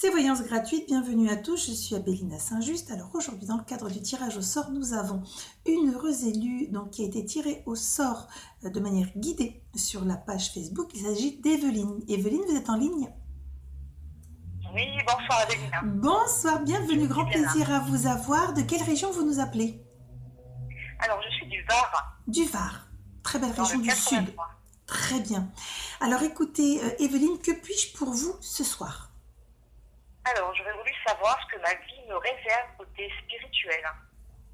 C'est Voyance gratuite, bienvenue à tous, je suis Abélina Saint-Just. Alors aujourd'hui dans le cadre du tirage au sort, nous avons une heureuse élue qui a été tirée au sort de manière guidée sur la page Facebook. Il s'agit d'Evelyne. Evelyne, vous êtes en ligne? Oui, bonsoir Abélina. Bonsoir, bienvenue, grand plaisir à vous avoir. De quelle région vous nous appelez? Alors je suis du Var. Du Var, très belle Dans région le du Sud. 83. Très bien. Alors écoutez, Evelyne, que puis-je pour vous ce soir? Alors j'aurais voulu savoir ce que ma vie me réserve côté spirituel.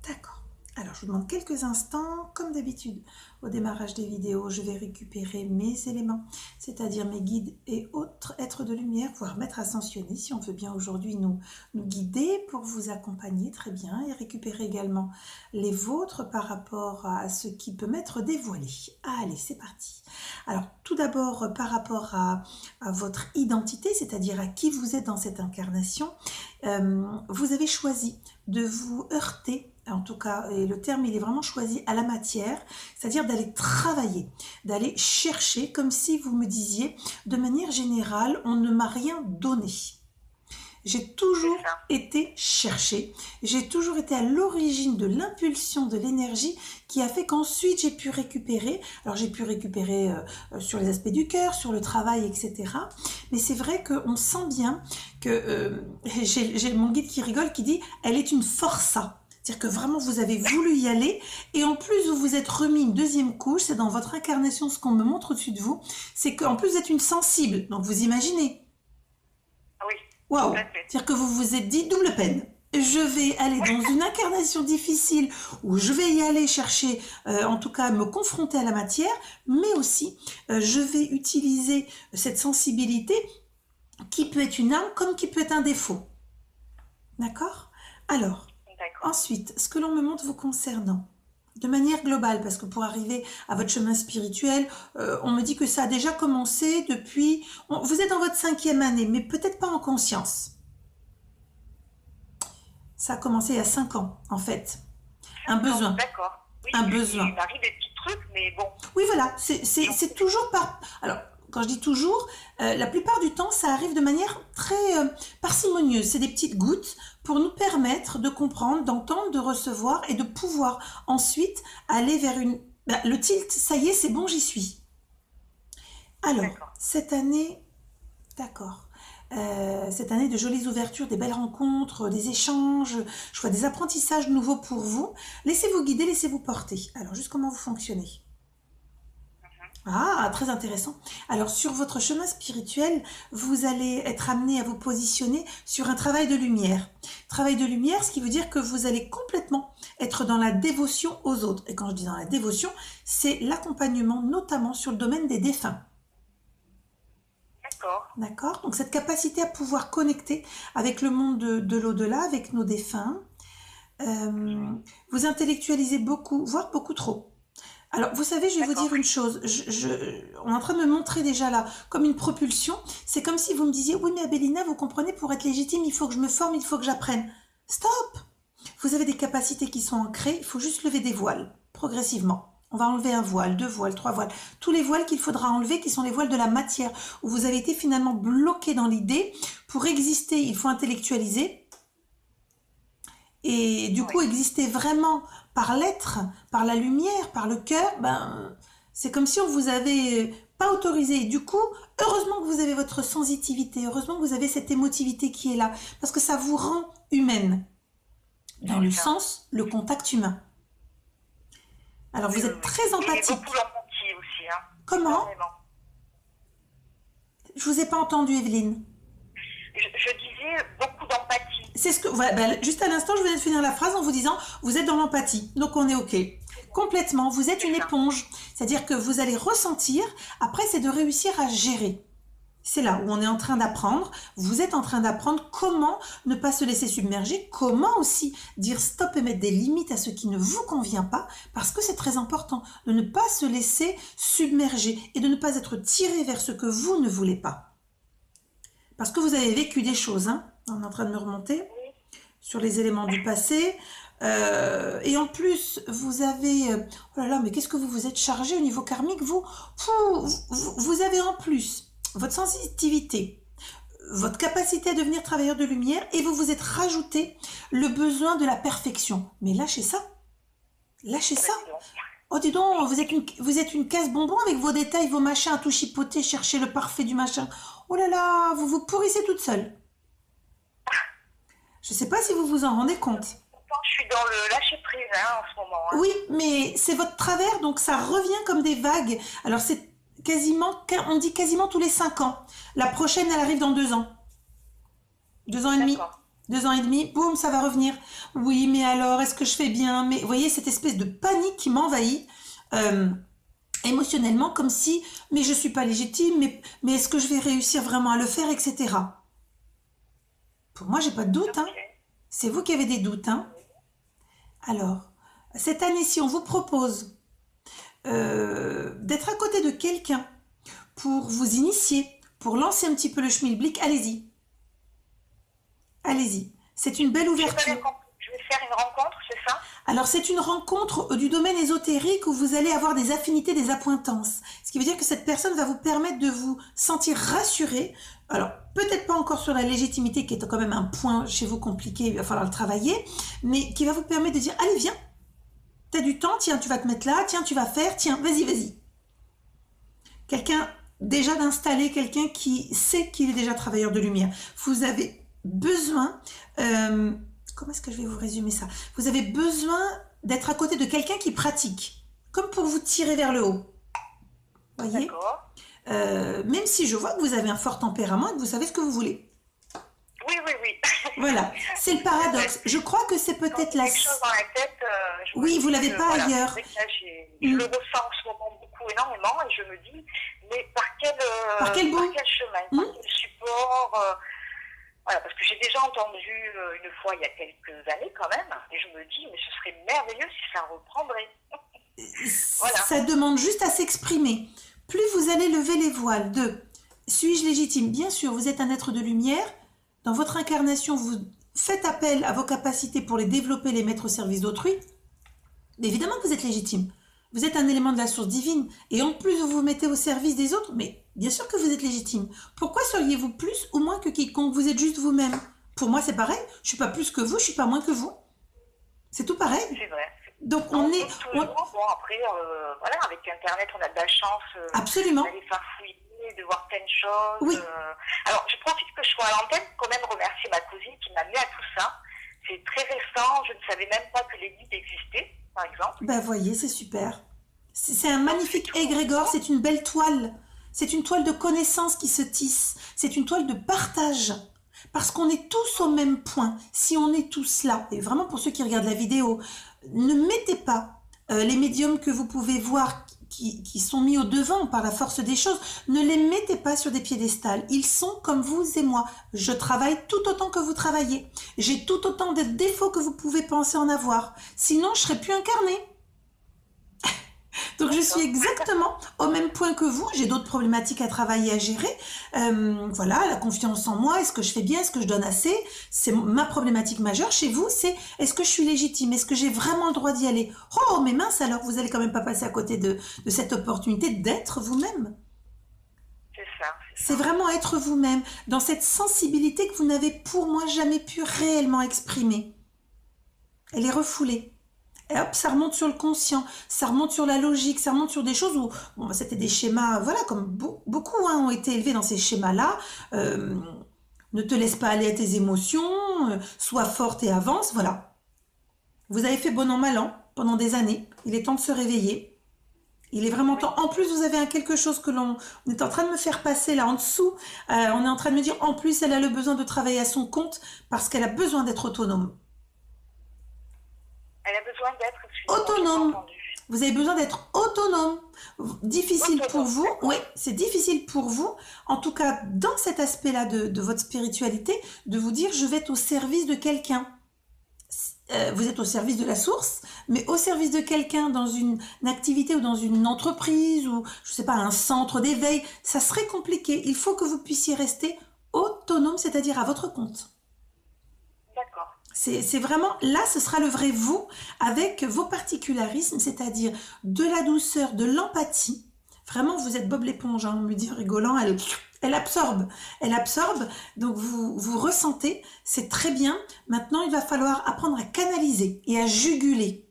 D'accord. Alors, je vous demande quelques instants. Comme d'habitude, au démarrage des vidéos, je vais récupérer mes éléments, c'est-à-dire mes guides et autres êtres de lumière, voire maîtres ascensionnés, si on veut bien aujourd'hui nous guider pour vous accompagner très bien et récupérer également les vôtres par rapport à ce qui peut m'être dévoilé. Allez, c'est parti. Alors, tout d'abord, par rapport à votre identité, c'est-à-dire à qui vous êtes dans cette incarnation, vous avez choisi de vous heurter, en tout cas, et le terme il est vraiment choisi, à la matière, c'est-à-dire d'aller travailler, d'aller chercher, comme si vous me disiez, de manière générale, on ne m'a rien donné. J'ai toujours été chercher, j'ai toujours été à l'origine de l'impulsion de l'énergie qui a fait qu'ensuite j'ai pu récupérer, alors j'ai pu récupérer sur les aspects du cœur, sur le travail, etc. Mais c'est vrai qu'on sent bien que j'ai mon guide qui rigole, qui dit « elle est une força ». C'est-à-dire que vraiment vous avez voulu y aller et en plus vous vous êtes remis une deuxième couche, c'est dans votre incarnation ce qu'on me montre au-dessus de vous, c'est qu'en plus vous êtes une sensible, donc vous imaginez. Oui. Waouh! C'est-à-dire que vous vous êtes dit double peine. Je vais aller dans une incarnation difficile où je vais y aller chercher, en tout cas me confronter à la matière, mais aussi je vais utiliser cette sensibilité qui peut être une arme comme qui peut être un défaut. D'accord? Alors, ensuite, ce que l'on me montre vous concernant, de manière globale, parce que pour arriver à votre chemin spirituel, on me dit que ça a déjà commencé depuis... vous êtes dans votre 5e année, mais peut-être pas en conscience. Ça a commencé il y a 5 ans, en fait. Un besoin. D'accord. Oui, un besoin. Il m'arrive des petits trucs, mais bon. Oui, voilà, c'est toujours par... Alors, quand je dis toujours, la plupart du temps, ça arrive de manière très parcimonieuse. C'est des petites gouttes pour nous permettre de comprendre, d'entendre, de recevoir et de pouvoir ensuite aller vers une... le tilt, ça y est, c'est bon, j'y suis. Alors, cette année... D'accord. Cette année de jolies ouvertures, des belles rencontres, des échanges, je vois des apprentissages nouveaux pour vous. Laissez-vous guider, laissez-vous porter. Alors, juste comment vous fonctionnez? Ah, très intéressant. Alors, sur votre chemin spirituel, vous allez être amené à vous positionner sur un travail de lumière. Travail de lumière, ce qui veut dire que vous allez complètement être dans la dévotion aux autres. Et quand je dis dans la dévotion, c'est l'accompagnement, notamment sur le domaine des défunts. D'accord. Donc, cette capacité à pouvoir connecter avec le monde de l'au-delà, avec nos défunts. Vous intellectualisez beaucoup, voire beaucoup trop. Alors, vous savez, je vais vous dire une chose. On est en train de me montrer déjà là, comme une propulsion. C'est comme si vous me disiez, oui, mais Abélina, vous comprenez, pour être légitime, il faut que je me forme, il faut que j'apprenne. Stop! Vous avez des capacités qui sont ancrées, il faut juste lever des voiles, progressivement. On va enlever un voile, 2 voiles, 3 voiles. Tous les voiles qu'il faudra enlever, qui sont les voiles de la matière, où vous avez été finalement bloqué dans l'idée. Pour exister, il faut intellectualiser. Et du coup, exister vraiment par l'être, par la lumière, par le cœur, c'est comme si on vous avait pas autorisé. Et du coup, heureusement que vous avez votre sensitivité, heureusement que vous avez cette émotivité qui est là, parce que ça vous rend humaine, dans le sens, le contact humain. Alors, vous êtes très empathique. beaucoup d'empathie aussi. Hein. Comment? Je vous ai pas entendu, Evelyne. Je disais beaucoup d'empathie. C'est ce que... Voilà, juste à l'instant, je venais de finir la phrase en vous disant, vous êtes dans l'empathie. Donc, on est OK. Complètement. Vous êtes une éponge. C'est-à-dire que vous allez ressentir. Après, c'est de réussir à gérer. C'est là où on est en train d'apprendre. Vous êtes en train d'apprendre comment ne pas se laisser submerger, comment aussi dire stop et mettre des limites à ce qui ne vous convient pas, parce que c'est très important de ne pas se laisser submerger et de ne pas être tiré vers ce que vous ne voulez pas. Parce que vous avez vécu des choses, hein. On est en train de me remonter sur les éléments du passé. Et en plus, vous avez... oh là là, mais qu'est-ce que vous vous êtes chargé au niveau karmique, vous avez en plus votre sensitivité, votre capacité à devenir travailleur de lumière et vous vous êtes rajouté le besoin de la perfection. Mais lâchez ça. Lâchez ça. Oh, dis donc, vous êtes une caisse bonbon avec vos détails, vos machins à tout chipoter, chercher le parfait du machin. Oh là là, vous vous pourrissez toute seule. Je ne sais pas si vous vous en rendez compte. Je suis dans le lâcher-prise en ce moment. Oui, mais c'est votre travers, donc ça revient comme des vagues. Alors c'est quasiment, on dit quasiment tous les 5 ans. La prochaine, elle arrive dans 2 ans. 2 ans et demi. 2 ans et demi, boum, ça va revenir. Oui, mais alors, est-ce que je fais bien? Mais vous voyez, cette espèce de panique qui m'envahit émotionnellement, comme si, mais je suis pas légitime, mais est-ce que je vais réussir vraiment à le faire, etc. Pour moi, j'ai pas de doute. Hein. C'est vous qui avez des doutes. Hein. Alors, cette année-ci, on vous propose d'être à côté de quelqu'un pour vous initier, pour lancer un petit peu le schmilblick. Allez-y. Allez-y. C'est une belle ouverture. Je vais faire une rencontre, c'est ça? Alors, c'est une rencontre du domaine ésotérique où vous allez avoir des affinités, des appointances. Ce qui veut dire que cette personne va vous permettre de vous sentir rassuré. Alors, peut-être pas encore sur la légitimité, qui est quand même un point chez vous compliqué, il va falloir le travailler, mais qui va vous permettre de dire, allez, viens, t'as du temps, tiens, tu vas te mettre là, tiens, tu vas faire, tiens, vas-y, vas-y. Quelqu'un déjà d'installer, quelqu'un qui sait qu'il est déjà travailleur de lumière. Vous avez besoin, comment est-ce que je vais vous résumer ça? Vous avez besoin d'être à côté de quelqu'un qui pratique, comme pour vous tirer vers le haut. Voyez? D'accord. Même si je vois que vous avez un fort tempérament et que vous savez ce que vous voulez. Oui. Voilà, c'est le paradoxe. Je crois que c'est peut-être la... quelque chose dans la tête. Oui, vous l'avez pas ailleurs. Je le ressens en ce moment énormément et je me dis, mais par quel chemin, par quel support voilà, parce que j'ai déjà entendu une fois il y a quelques années quand même, et je me dis, mais ce serait merveilleux si ça reprendrait. Voilà. Ça demande juste à s'exprimer. Plus vous allez lever les voiles de « suis-je légitime ?» Bien sûr, vous êtes un être de lumière. Dans votre incarnation, vous faites appel à vos capacités pour les développer, les mettre au service d'autrui. Évidemment que vous êtes légitime. Vous êtes un élément de la source divine. Et en plus, vous vous mettez au service des autres. Mais bien sûr que vous êtes légitime. Pourquoi seriez-vous plus ou moins que quiconque? Vous êtes juste vous-même. Pour moi, c'est pareil. Je ne suis pas plus que vous, je ne suis pas moins que vous. C'est tout pareil. C'est vrai. Donc on est... Bon, après, voilà, avec Internet, on a de la chance absolument. D'aller farfouiller, de voir plein de choses. Oui. Alors, je profite que je sois à l'antenne pour quand même remercier ma cousine qui m'a mis à tout ça. C'est très récent, je ne savais même pas que les guides existaient, par exemple. Ben voyez, c'est super. C'est un magnifique égrégore, c'est une belle toile. C'est une toile de connaissance qui se tisse. C'est une toile de partage. Parce qu'on est tous au même point. Si on est tous là, et vraiment pour ceux qui regardent la vidéo, ne mettez pas les médiums que vous pouvez voir qui sont mis au devant par la force des choses, ne les mettez pas sur des piédestals. Ils sont comme vous et moi. Je travaille tout autant que vous travaillez. J'ai tout autant de défauts que vous pouvez penser en avoir. Sinon, je serais plus incarnée. Donc je suis exactement au même point que vous, j'ai d'autres problématiques à travailler, à gérer. Voilà, la confiance en moi, est-ce que je fais bien, est-ce que je donne assez? C'est ma problématique majeure. Chez vous, c'est est-ce que je suis légitime? Est-ce que j'ai vraiment le droit d'y aller? Oh, mais mince alors, vous allez quand même pas passer à côté de cette opportunité d'être vous-même. C'est ça. C'est vraiment être vous-même, dans cette sensibilité que vous n'avez pour moi jamais pu réellement exprimer. Elle est refoulée. Et hop, ça remonte sur le conscient, ça remonte sur la logique, ça remonte sur des choses où bon, c'était des schémas, voilà, comme beaucoup ont été élevés dans ces schémas-là. Ne te laisse pas aller à tes émotions, sois forte et avance, voilà. Vous avez fait bon an mal an pendant des années, il est temps de se réveiller. Il est vraiment temps. En plus, vous avez quelque chose que l'on est en train de me faire passer là en dessous. On est en train de me dire, en plus, elle a le besoin de travailler à son compte parce qu'elle a besoin d'être autonome. Elle a besoin d'être autonome. Vous avez besoin d'être autonome. Difficile pour vous. Oui, c'est difficile pour vous. En tout cas, dans cet aspect-là de votre spiritualité, de vous dire, je vais être au service de quelqu'un. Vous êtes au service de la source, mais au service de quelqu'un dans une activité ou dans une entreprise ou, je sais pas, un centre d'éveil, ça serait compliqué. Il faut que vous puissiez rester autonome, c'est-à-dire à votre compte. D'accord. C'est vraiment, là, ce sera le vrai vous, avec vos particularismes, c'est-à-dire de la douceur, de l'empathie. Vraiment, vous êtes Bob l'éponge, hein, on me dit rigolant, Elle absorbe, donc vous ressentez, c'est très bien. Maintenant, il va falloir apprendre à canaliser et à juguler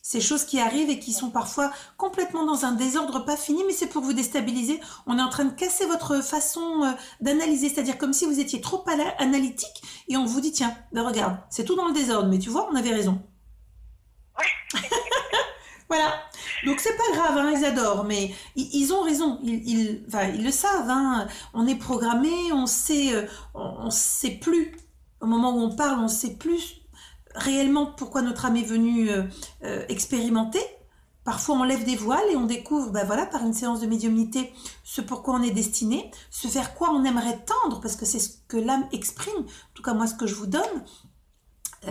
ces choses qui arrivent et qui sont parfois complètement dans un désordre pas fini, mais c'est pour vous déstabiliser. On est en train de casser votre façon d'analyser, c'est-à-dire comme si vous étiez trop analytique et on vous dit, tiens, ben regarde, c'est tout dans le désordre, mais tu vois, on avait raison. Voilà, donc c'est pas grave, hein, ils adorent, mais ils ont raison, ils le savent, hein. On est programmé, on sait plus, au moment où on parle, on sait plus réellement pourquoi notre âme est venue expérimenter. Parfois on lève des voiles et on découvre, ben voilà, par une séance de médiumnité, ce pourquoi on est destiné, ce vers quoi on aimerait tendre, parce que c'est ce que l'âme exprime, en tout cas moi ce que je vous donne,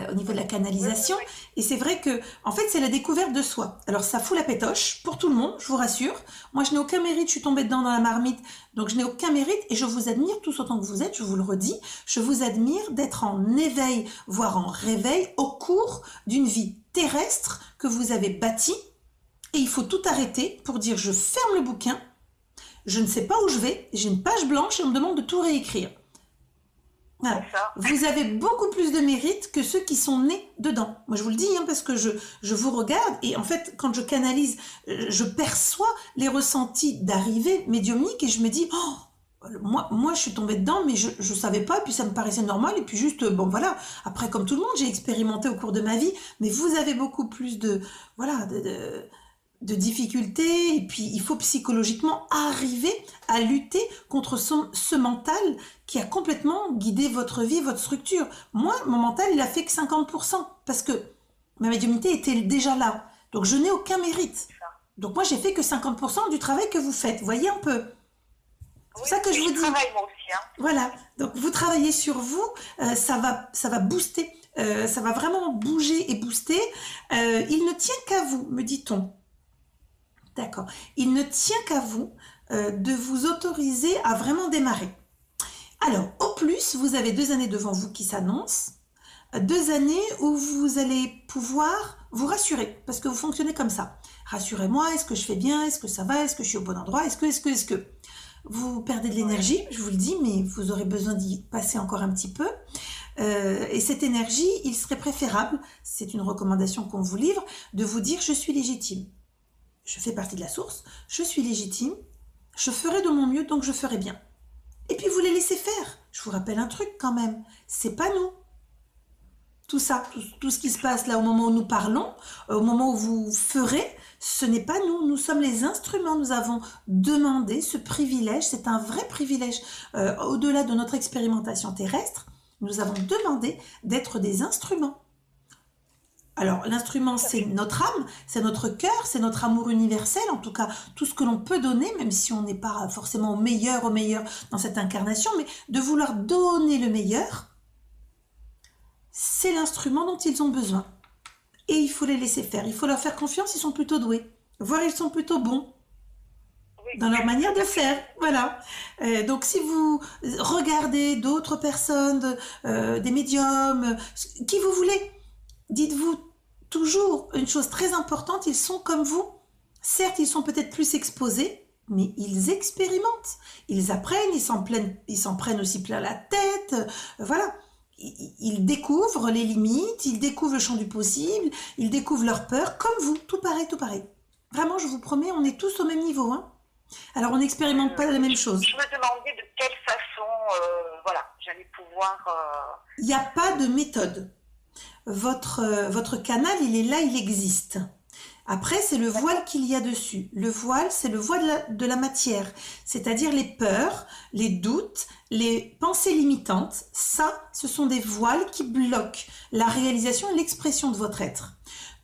au niveau de la canalisation, et c'est vrai que en fait c'est la découverte de soi. Alors ça fout la pétoche pour tout le monde, je vous rassure. Moi je n'ai aucun mérite, je suis tombée dedans dans la marmite, donc je n'ai aucun mérite et je vous admire tous autant que vous êtes, je vous le redis, je vous admire d'être en éveil, voire en réveil au cours d'une vie terrestre que vous avez bâtie, et il faut tout arrêter pour dire je ferme le bouquin, je ne sais pas où je vais, j'ai une page blanche et on me demande de tout réécrire. Voilà. Vous avez beaucoup plus de mérite que ceux qui sont nés dedans. Moi, je vous le dis, hein, parce que je vous regarde et en fait, quand je canalise, je perçois les ressentis d'arrivée médiumnique et je me dis, oh, moi, je suis tombée dedans, mais je savais pas et puis ça me paraissait normal et puis juste, bon, voilà. Après, comme tout le monde, j'ai expérimenté au cours de ma vie, mais vous avez beaucoup plus de, voilà, de difficultés, et puis il faut psychologiquement arriver à lutter contre ce mental qui a complètement guidé votre vie, votre structure. Moi, mon mental, il a fait que 50%, parce que ma médiumnité était déjà là. Donc je n'ai aucun mérite. Donc moi, j'ai fait que 50% du travail que vous faites. Vous voyez un peu. C'est ça que je vous dis. Travaille moi aussi, hein. Voilà. Donc vous travaillez sur vous, ça va booster. Ça va vraiment bouger et booster. Il ne tient qu'à vous, me dit-on. D'accord. Il ne tient qu'à vous de vous autoriser à vraiment démarrer. Alors, au plus, vous avez 2 années devant vous qui s'annoncent. 2 années où vous allez pouvoir vous rassurer, parce que vous fonctionnez comme ça. Rassurez-moi, est-ce que je fais bien? Est-ce que ça va? Est-ce que je suis au bon endroit? Est-ce que vous perdez de l'énergie, je vous le dis, mais vous aurez besoin d'y passer encore un petit peu. Et cette énergie, il serait préférable, c'est une recommandation qu'on vous livre, de vous dire « je suis légitime ». Je fais partie de la source, je suis légitime, je ferai de mon mieux, donc je ferai bien. Et puis vous les laissez faire. Je vous rappelle un truc quand même, c'est pas nous. Tout ça, tout ce qui se passe là au moment où nous parlons, au moment où vous ferez, ce n'est pas nous, nous sommes les instruments, nous avons demandé ce privilège, c'est un vrai privilège. Au-delà de notre expérimentation terrestre, nous avons demandé d'être des instruments. Alors, l'instrument, c'est notre âme, c'est notre cœur, c'est notre amour universel, en tout cas, tout ce que l'on peut donner, même si on n'est pas forcément au meilleur dans cette incarnation, mais de vouloir donner le meilleur, c'est l'instrument dont ils ont besoin. Et il faut les laisser faire, il faut leur faire confiance, ils sont plutôt doués, voire ils sont plutôt bons dans leur manière de faire, voilà. Donc si vous regardez d'autres personnes, des médiums, qui vous voulez, dites-vous toujours une chose très importante, ils sont comme vous. Certes, ils sont peut-être plus exposés, mais ils expérimentent, ils apprennent, ils s'en prennent aussi plein la tête, voilà. Ils découvrent les limites, ils découvrent le champ du possible, ils découvrent leur peur, comme vous, tout pareil, tout pareil. Vraiment, je vous promets, on est tous au même niveau, hein. Alors, on n'expérimente pas la même chose. Je me demandais de quelle façon, voilà, j'allais pouvoir... Il n'y a pas de méthode. Votre canal, il est là, il existe. Après, c'est le voile qu'il y a dessus. Le voile, c'est le voile de la matière, c'est-à-dire les peurs, les doutes, les pensées limitantes. Ça, ce sont des voiles qui bloquent la réalisation et l'expression de votre être.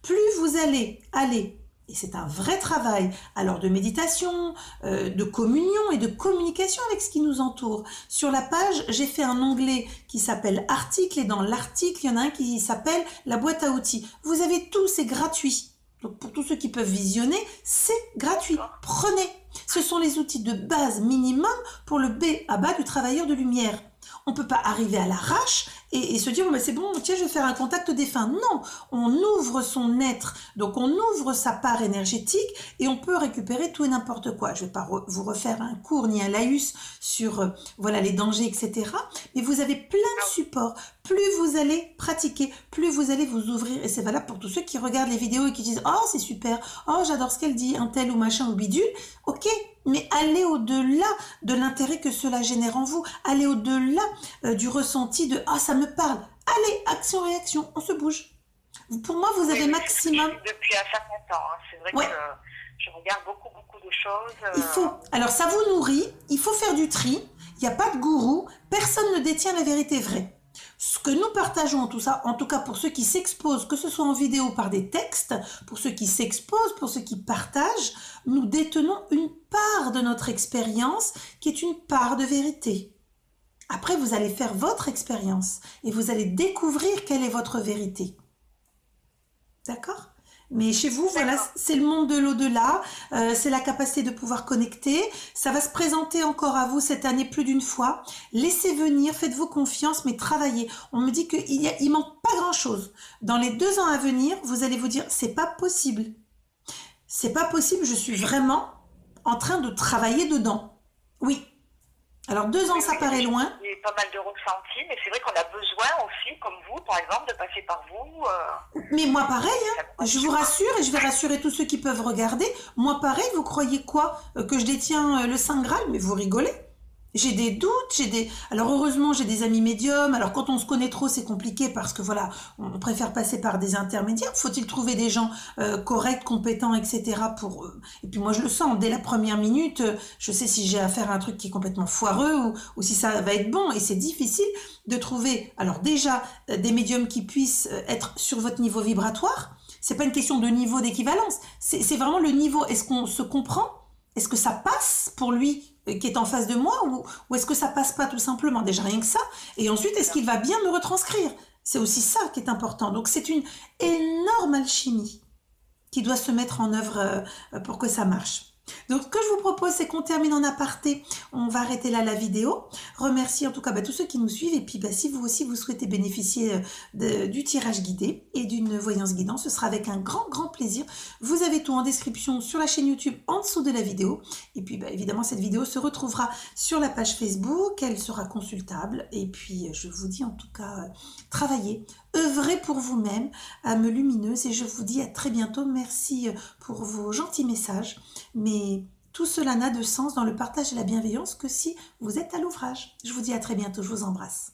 Plus vous allez aller, et c'est un vrai travail, alors de méditation, de communion et de communication avec ce qui nous entoure. Sur la page, j'ai fait un onglet qui s'appelle articles, et dans l'article, il y en a un qui s'appelle la boîte à outils. Vous avez tout, c'est gratuit. Donc pour tous ceux qui peuvent visionner, c'est gratuit. Prenez. Ce sont les outils de base minimum pour le B à bas du travailleur de lumière. On ne peut pas arriver à l'arrache et se dire, oh, ben c'est bon, tiens, je vais faire un contact défunt. Non, on ouvre son être, donc on ouvre sa part énergétique et on peut récupérer tout et n'importe quoi. Je ne vais pas vous refaire un cours ni un laïus sur voilà, les dangers, etc. Mais vous avez plein de supports. Plus vous allez pratiquer, plus vous allez vous ouvrir. Et c'est valable pour tous ceux qui regardent les vidéos et qui disent, oh, c'est super, oh, j'adore ce qu'elle dit, un tel ou machin ou bidule. Ok, mais allez au-delà de l'intérêt que cela génère en vous. Allez au-delà du ressenti de « Ah, ça me parle ». Allez, action-réaction, on se bouge. Pour moi, vous avez maximum... Depuis un certain temps, hein. C'est vrai que je regarde beaucoup de choses. Il faut. Alors, ça vous nourrit, il faut faire du tri. Il n'y a pas de gourou, personne ne détient la vérité vraie. Ce que nous partageons, tout ça, en tout cas pour ceux qui s'exposent, que ce soit en vidéo par des textes, pour ceux qui s'exposent, pour ceux qui partagent, nous détenons une part de notre expérience qui est une part de vérité. Après, vous allez faire votre expérience et vous allez découvrir quelle est votre vérité. D'accord ? Mais chez vous, voilà, c'est le monde de l'au-delà, c'est la capacité de pouvoir connecter. Ça va se présenter encore à vous cette année plus d'une fois. Laissez venir, faites-vous confiance, mais travaillez. On me dit qu'il manque pas grand-chose. Dans les 2 ans à venir, vous allez vous dire, c'est pas possible. C'est pas possible, je suis vraiment en train de travailler dedans. Oui. Alors 2 ans, ça paraît loin. Il y a pas mal de ressentis, mais c'est vrai qu'on a besoin aussi, comme vous, par exemple, de passer par vous. Mais moi pareil, hein, je vous rassure et je vais rassurer tous ceux qui peuvent regarder. Moi pareil, vous croyez quoi? Que je détiens le Saint Graal? Mais vous rigolez. J'ai des doutes, Alors heureusement, j'ai des amis médiums. Alors quand on se connaît trop, c'est compliqué parce que voilà, on préfère passer par des intermédiaires. Faut-il trouver des gens corrects, compétents, etc. pour... Et puis moi, je le sens. Dès la première minute, je sais si j'ai affaire à un truc qui est complètement foireux ou si ça va être bon. Et c'est difficile de trouver, alors déjà, des médiums qui puissent être sur votre niveau vibratoire. C'est pas une question de niveau d'équivalence. C'est vraiment le niveau. Est-ce qu'on se comprend? Est-ce que ça passe pour lui qui est en face de moi ou est-ce que ça passe pas tout simplement? Déjà rien que ça. Et ensuite, est-ce qu'il va bien me retranscrire? C'est aussi ça qui est important. Donc c'est une énorme alchimie qui doit se mettre en œuvre pour que ça marche. Donc ce que je vous propose, c'est qu'on termine en aparté. On va arrêter là la vidéo. Remercier en tout cas tous ceux qui nous suivent. Et puis si vous aussi vous souhaitez bénéficier du tirage guidé et d'une voyance guidance, ce sera avec un grand plaisir. Vous avez tout en description sur la chaîne YouTube en dessous de la vidéo. Et puis évidemment cette vidéo se retrouvera sur la page Facebook. Elle sera consultable. Et puis je vous dis en tout cas, travaillez, œuvrez pour vous-même, âme lumineuse. Et je vous dis à très bientôt. Merci pour vos gentils messages. Mais tout cela n'a de sens dans le partage et la bienveillance que si vous êtes à l'ouvrage. Je vous dis à très bientôt, je vous embrasse.